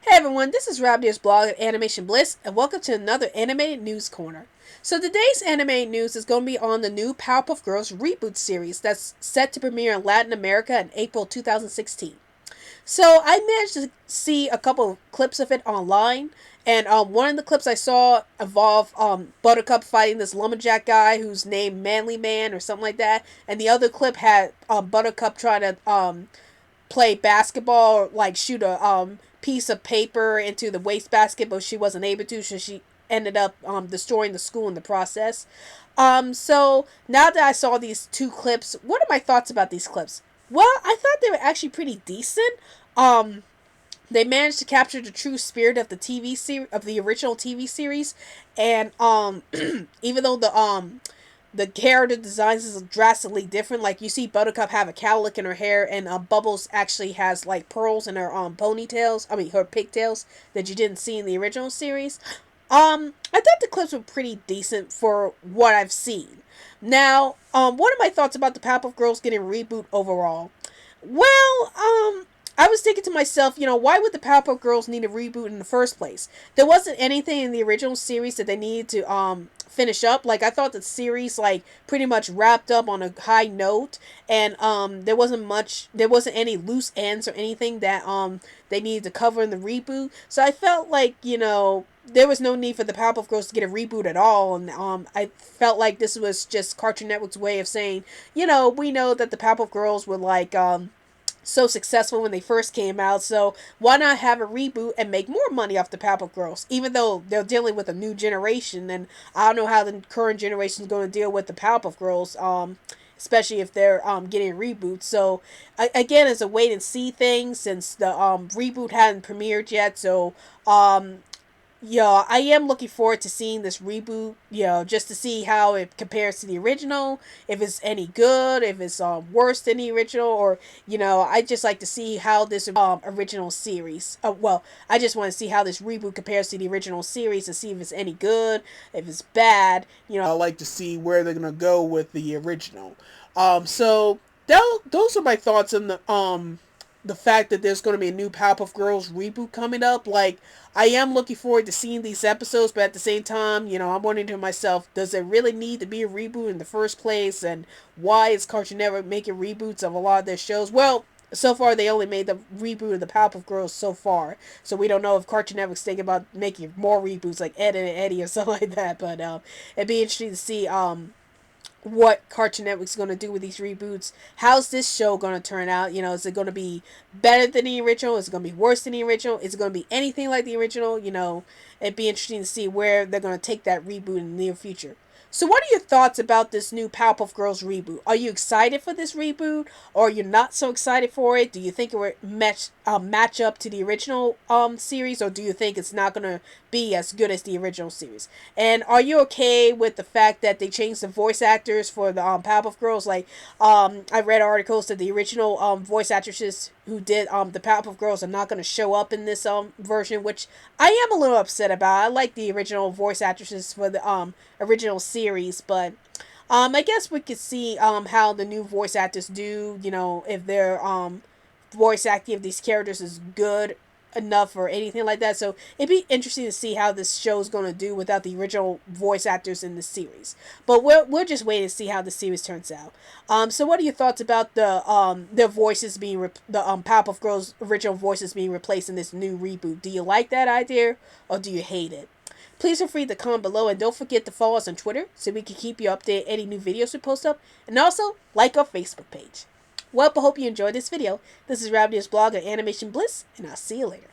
Hey everyone, this is Rabdia's blog at Animation Bliss, and welcome to another animated news corner. So today's animated news is going to be on the new Powerpuff Girls Reboot series that's set to premiere in Latin America in April 2016. So I managed to see a couple of clips of it online, and one of the clips I saw involved Buttercup fighting this lumberjack guy who's named Manly Man or something like that, and the other clip had Buttercup trying to play basketball or like shoot a piece of paper into the wastebasket, but she wasn't able to, so she ended up destroying the school in the process. So now that I saw these two clips, what are my thoughts about these clips? Well, I thought they were actually pretty decent. Um, they managed to capture the true spirit of the TV series, of the original TV series, and even though the character designs is drastically different. Like you see Buttercup have a cowlick in her hair, and Bubbles actually has like pearls in her ponytails. I mean her pigtails that you didn't see in the original series. I thought the clips were pretty decent for what I've seen. Now, what are my thoughts about the Powerpuff Girls getting reboot overall? Well, I was thinking to myself, why would the Powerpuff Girls need a reboot in the first place? There wasn't anything in the original series that they needed to finish up. Like I thought the series like pretty much wrapped up on a high note, and there wasn't any loose ends or anything that they needed to cover in the reboot. So I felt like, there was no need for the Powerpuff Girls to get a reboot at all, and I felt like this was just Cartoon Network's way of saying, we know that the Powerpuff Girls were like so successful when they first came out, so why not have a reboot and make more money off the Powerpuff Girls? Even though they're dealing with a new generation, and I don't know how the current generation is going to deal with the Powerpuff Girls, especially if they're getting reboots. So again, it's a wait and see thing since the reboot hadn't premiered yet. So yeah, I am looking forward to seeing this reboot, just to see how it compares to the original, if it's any good, if it's worse than the original, or, I just like to see how this original series, I just want to see how this reboot compares to the original series to see if it's any good, if it's bad, I like to see where they're going to go with the original. So, those are my thoughts on the fact that there's going to be a new Powerpuff Girls reboot coming up. Like, I am looking forward to seeing these episodes, but at the same time, I'm wondering to myself, does there really need to be a reboot in the first place? And why is Cartoon Network making reboots of a lot of their shows? Well, so far they only made the reboot of the Powerpuff Girls so far, so we don't know if Cartoon Network's thinking about making more reboots like Ed and Eddie or something like that. But it'd be interesting to see what Cartoon Network's going to do with these reboots. How's this show going to turn out? Is it going to be better than the original? Is it going to be worse than the original? Is it going to be anything like the original? It'd be interesting to see where they're going to take that reboot in the near future. So what are your thoughts about this new Powerpuff Girls reboot? Are you excited for this reboot, or you're not so excited for it? Do you think it will match up to the original series, or do you think it's not going to be as good as the original series? And are you okay with the fact that they changed the voice actors for the Powerpuff Girls? Like, I read articles that the original voice actresses who did the Powerpuff Girls are not going to show up in this version, which I am a little upset about. I like the original voice actresses for the original series, but I guess we could see how the new voice actors do. If their voice acting of these characters is good enough or anything like that. So it'd be interesting to see how this show is going to do without the original voice actors in the series. But we'll just wait and see how the series turns out. So what are your thoughts about the their voices being the Powerpuff Girls original voices being replaced in this new reboot? Do you like that idea, or do you hate it? Please feel free to comment below, and don't forget to follow us on Twitter so we can keep you updated any new videos we post up, and also like our Facebook page. Well, I hope you enjoyed this video. This is Rabdia's blog at Animation Bliss, and I'll see you later.